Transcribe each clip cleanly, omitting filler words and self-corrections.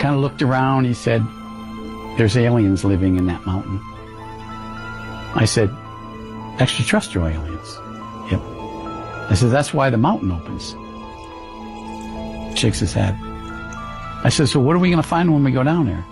kind of looked around. He said, there's aliens living in that mountain. I said, extraterrestrial aliens. Yep. I said, that's why the mountain opens. Shakes his head. I said, so what are we going to find when we go down there?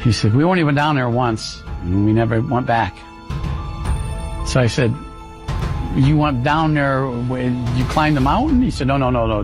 He said, we only went down there once, and we never went back. So I said, you went down there, you climbed the mountain? He said, no.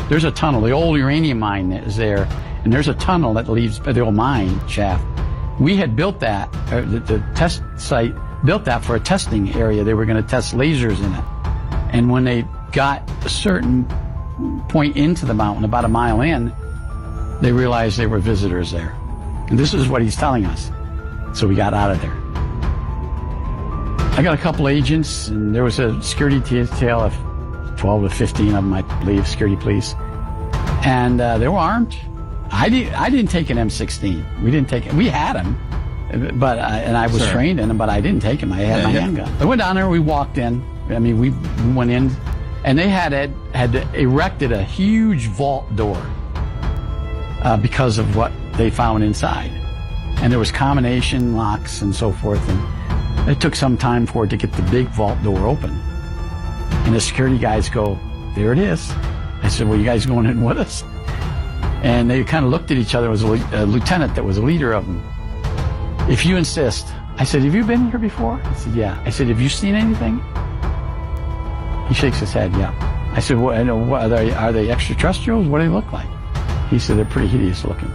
There's a tunnel. The old uranium mine that is there, and there's a tunnel that leads the old mine shaft. We had built that, the test site built that for a testing area. They were going to test lasers in it. And when they got a certain point into the mountain, about a mile in, they realized they were visitors there. And this is what he's telling us. So we got out of there. I got a couple agents, and there was a security detail of 12 to 15 of them, I believe, security police. And they were armed. I didn't take an M16. We didn't take it. We had them, but and I was trained in them, but I didn't take them. I had my handgun. I went down there. We walked in. I mean, we went in, and they had erected a huge vault door because of what they found inside, and there was combination locks and so forth. And it took some time for it to get the big vault door open. And the security guys go, "There it is." I said, "Well, you guys going in with us?" And they kind of looked at each other. It was a lieutenant that was a leader of them. "If you insist." I said, "Have you been here before?" He said, "Yeah." I said, "Have you seen anything?" He shakes his head, "Yeah." I said, "What are they extraterrestrials? What do they look like?" He said, "They're pretty hideous looking."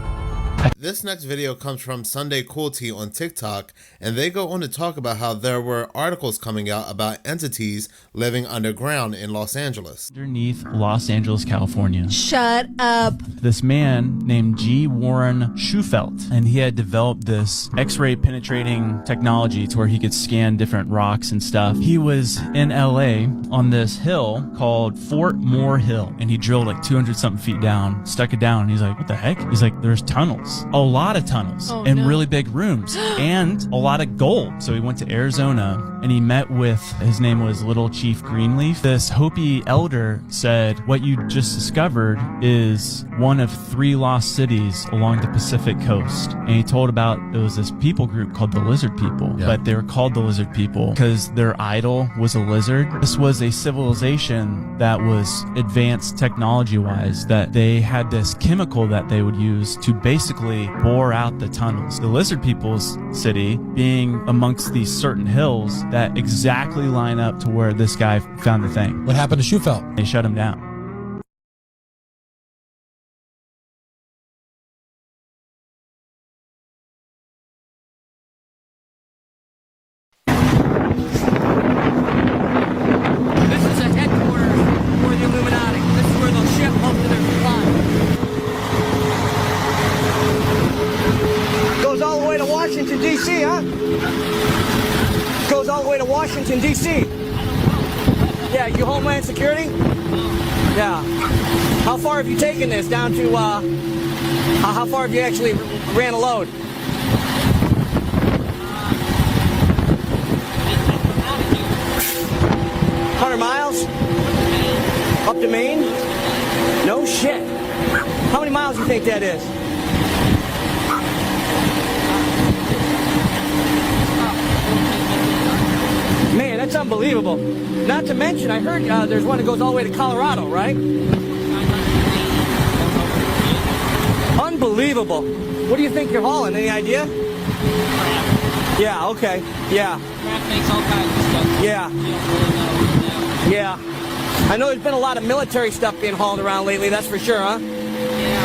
This next video comes from Sunday Cool Tea on TikTok, and they go on to talk about how there were articles coming out about entities living underground in Los Angeles. Underneath Los Angeles, California. Shut up. This man named G. Warren Schufelt, and he had developed this X-ray penetrating technology to where he could scan different rocks and stuff. He was in LA on this hill called Fort Moore Hill, and he drilled like 200 something feet down, stuck it down, and he's like, "What the heck?" He's like, "There's tunnels. A lot of tunnels and really big rooms and a lot of gold." So he went to Arizona and he met with, his name was Little Chief Greenleaf. This Hopi elder said, "What you just discovered is one of 3 lost cities along the Pacific coast." And he told about, it was this people group called the Lizard People, but they were called the Lizard People because their idol was a lizard. This was a civilization that was advanced technology-wise, that they had this chemical that they would use to basically bore out the tunnels. The Lizard People's city being amongst these certain hills that exactly line up to where this guy found the thing. What happened to Schufelt? They shut him down. This is a headquarters for the Illuminati. This is where they'll ship most of their supplies. Goes all the way to Washington, D.C., huh? Goes all the way to Washington, D.C. Yeah, you Homeland Security? Yeah. How far have you taken this down to, how far have you actually ran a load? Miles? Up to Maine? No shit. How many miles do you think that is? Man, that's unbelievable. Not to mention, I heard there's one that goes all the way to Colorado, right? Unbelievable. What do you think you're hauling? Any idea? Yeah, okay. Yeah. Makes all kinds of stuff. Yeah. Yeah. I know there's been a lot of military stuff being hauled around lately, that's for sure, huh? Yeah.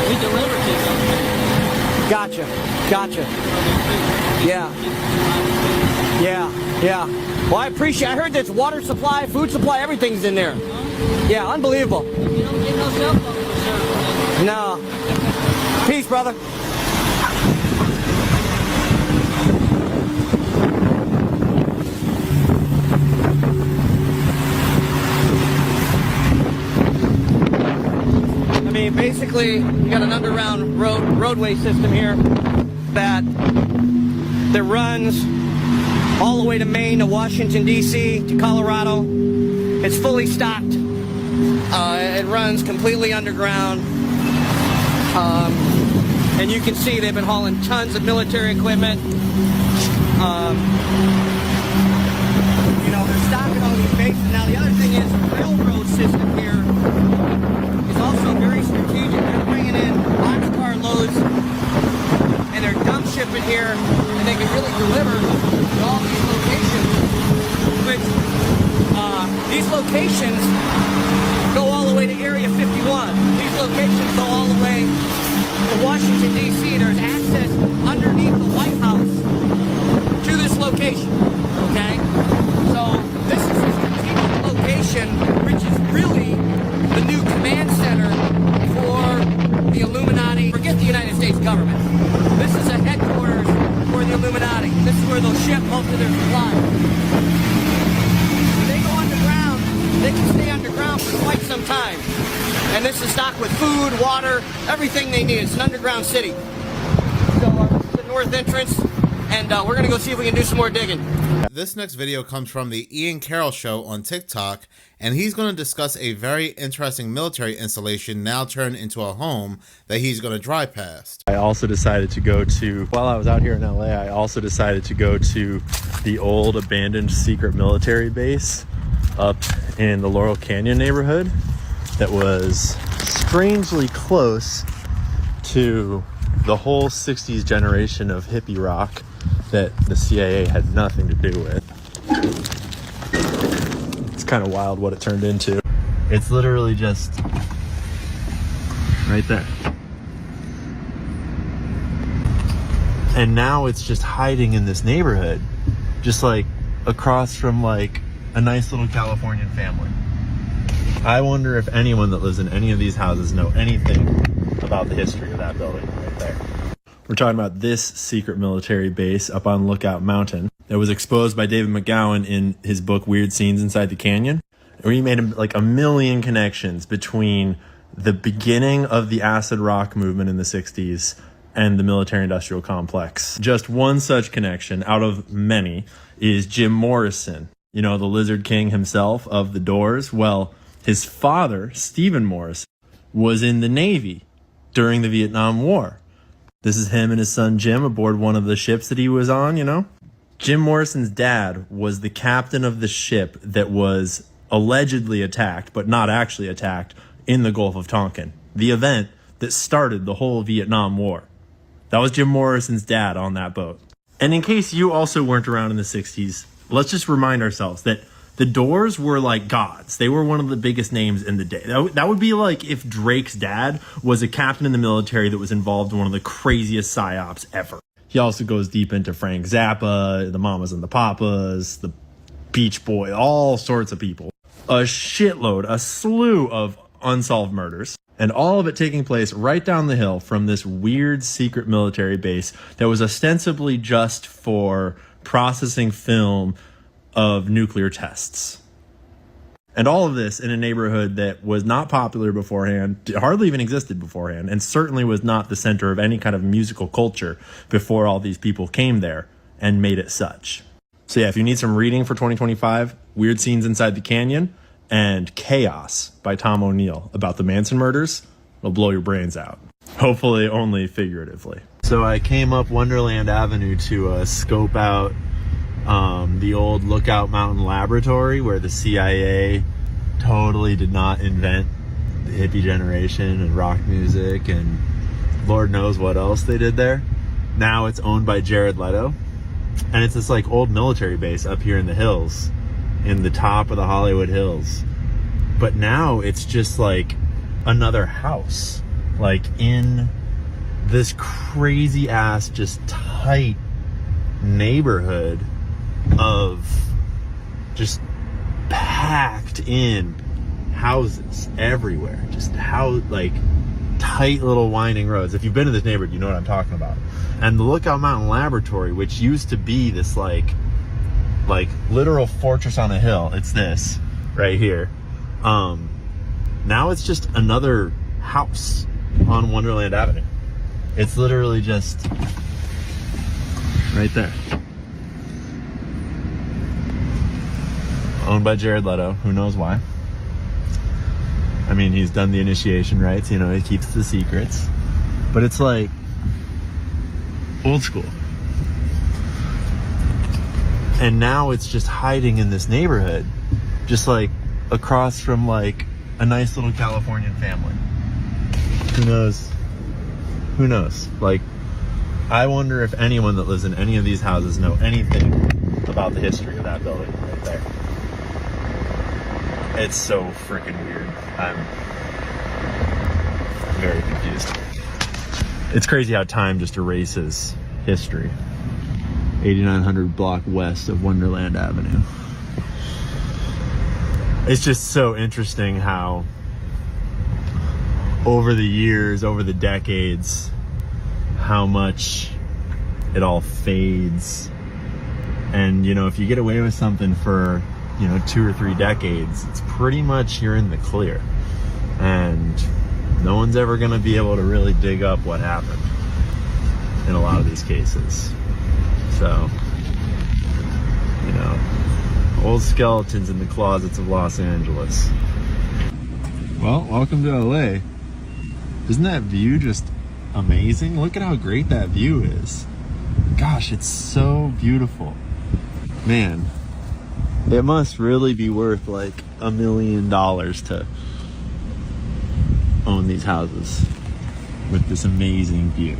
We deliver to them. Gotcha. Gotcha. Yeah. Yeah. Yeah. Well, I appreciate it. I heard there's water supply, food supply, everything's in there. Yeah, unbelievable. You don't get no cell phone service. No. Peace, brother. Basically, you got an underground roadway system here that runs all the way to Maine, to Washington, D.C., to Colorado. It's fully stocked. It runs completely underground. And you can see they've been hauling tons of military equipment. You know, they're stocking all these bases. Now, the other thing is the railroad system here is also very strategic. They're bringing in boxcar loads and they're dump shipping here, and they can really deliver to all these locations. Which, these locations go all the way to Area 51. These locations go all the way to Washington, D.C. There's access underneath the White House to this location, okay? So this is a strategic location, which is really the new command center for the Illuminati. Forget the United States government. This is a headquarters for the Illuminati. This is where they'll ship most of their supplies. When they go underground, they can stay underground for quite some time. And this is stocked with food, water, everything they need. It's an underground city. So this is the north entrance, and we're going to go see if we can do some more digging. This next video comes from the Ian Carroll Show on TikTok, and he's going to discuss a very interesting military installation now turned into a home that he's going to drive past. I also decided to go to, while I was out here in LA, I also decided to go to the old abandoned secret military base up in the Laurel Canyon neighborhood that was strangely close to the whole 60s generation of hippie rock that the CIA had nothing to do with. It's kind of wild what it turned into. It's literally just right there. And now it's just hiding in this neighborhood, just like across from like a nice little Californian family. I wonder if anyone that lives in any of these houses know anything about the history of that building right there. We're talking about this secret military base up on Lookout Mountain that was exposed by David McGowan in his book Weird Scenes Inside the Canyon, where he made like a million connections between the beginning of the acid rock movement in the 60s and the military-industrial complex. Just one such connection out of many is Jim Morrison, you know, the Lizard King himself of the Doors. Well, his father, Stephen Morrison, was in the Navy during the Vietnam War. This is him and his son Jim aboard one of the ships that he was on, you know. Jim Morrison's dad was the captain of the ship that was allegedly attacked, but not actually attacked, in the Gulf of Tonkin, the event that started the whole Vietnam War. That was Jim Morrison's dad on that boat. And in case you also weren't around in the 60s, let's just remind ourselves that the Doors were like gods. They were one of the biggest names in the day. That would be like if Drake's dad was a captain in the military that was involved in one of the craziest psyops ever. He also goes deep into Frank Zappa, the Mamas and the Papas, the Beach Boys, all sorts of people. A shitload, a slew of unsolved murders. And all of it taking place right down the hill from this weird secret military base that was ostensibly just for processing film of nuclear tests. And all of this in a neighborhood that was not popular beforehand, hardly even existed beforehand, and certainly was not the center of any kind of musical culture before all these people came there and made it such. So yeah, if you need some reading for 2025, Weird Scenes Inside the Canyon and Chaos by Tom O'Neill about the Manson murders will blow your brains out. Hopefully only figuratively. So I came up Wonderland Avenue to scope out the old Lookout Mountain laboratory where the CIA totally did not invent the hippie generation and rock music and Lord knows what else they did there. Now it's owned by Jared Leto, and it's this like old military base up here in the hills, in the top of the Hollywood Hills. But now it's just like another house, like in this crazy ass, just tight neighborhood of just packed in houses everywhere. Just how like tight little winding roads. If you've been to this neighborhood, you know what I'm talking about. And the Lookout Mountain Laboratory, which used to be this like literal fortress on a hill, it's this right here. Now it's just another house on Wonderland Avenue. It's literally just right there. Owned by Jared Leto, who knows why. I mean, he's done the initiation rites, you know, he keeps the secrets. but it's like old school. And now it's just hiding in this neighborhood, just like across from like a nice little Californian family. Who knows? Who knows? Like, I wonder if anyone that lives in any of these houses know anything about the history of that building right there. It's so freaking weird. I'm very confused. It's crazy how time just erases history. 8900 block west of Wonderland Avenue. It's just so interesting how over the years, over the decades, how much it all fades. And, you know, if you get away with something for, you know, 2 or 3 decades, it's pretty much you're in the clear. And no one's ever going to be able to really dig up what happened in a lot of these cases. So, you know, old skeletons in the closets of Los Angeles. Well, welcome to LA. Isn't that view just amazing? Look at how great that view is. Gosh, it's so beautiful. Man, it must really be worth like $1 million to own these houses with this amazing view.